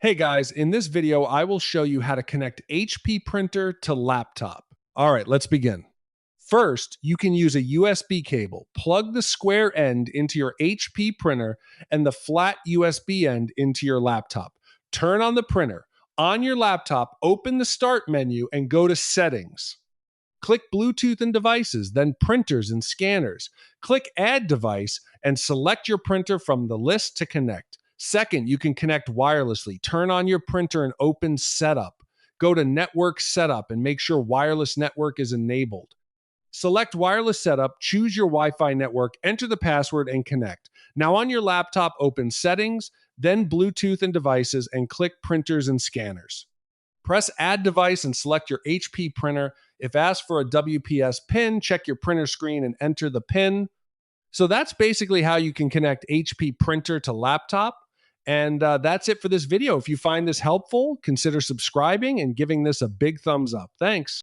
Hey guys, in this video, I will show you how to connect HP printer to laptop. All right, let's begin. First, you can use a USB cable. Plug the square end into your HP printer and the flat USB end into your laptop. Turn on the printer. On your laptop, open the Start menu and go to Settings. Click Bluetooth and devices, then printers and scanners. Click Add device and select your printer from the list to connect. Second, you can connect wirelessly. Turn on your printer and open Setup. Go to Network Setup and make sure wireless network is enabled. Select wireless setup, choose your Wi Fi network, enter the password, and connect. Now on your laptop, open Settings, then Bluetooth and devices, and click Printers and Scanners. Press Add Device and select your HP printer. If asked for a WPS pin, check your printer screen and enter the pin. So that's basically how you can connect HP printer to laptop. And that's it for this video. If you find this helpful, consider subscribing and giving this a big thumbs up. Thanks.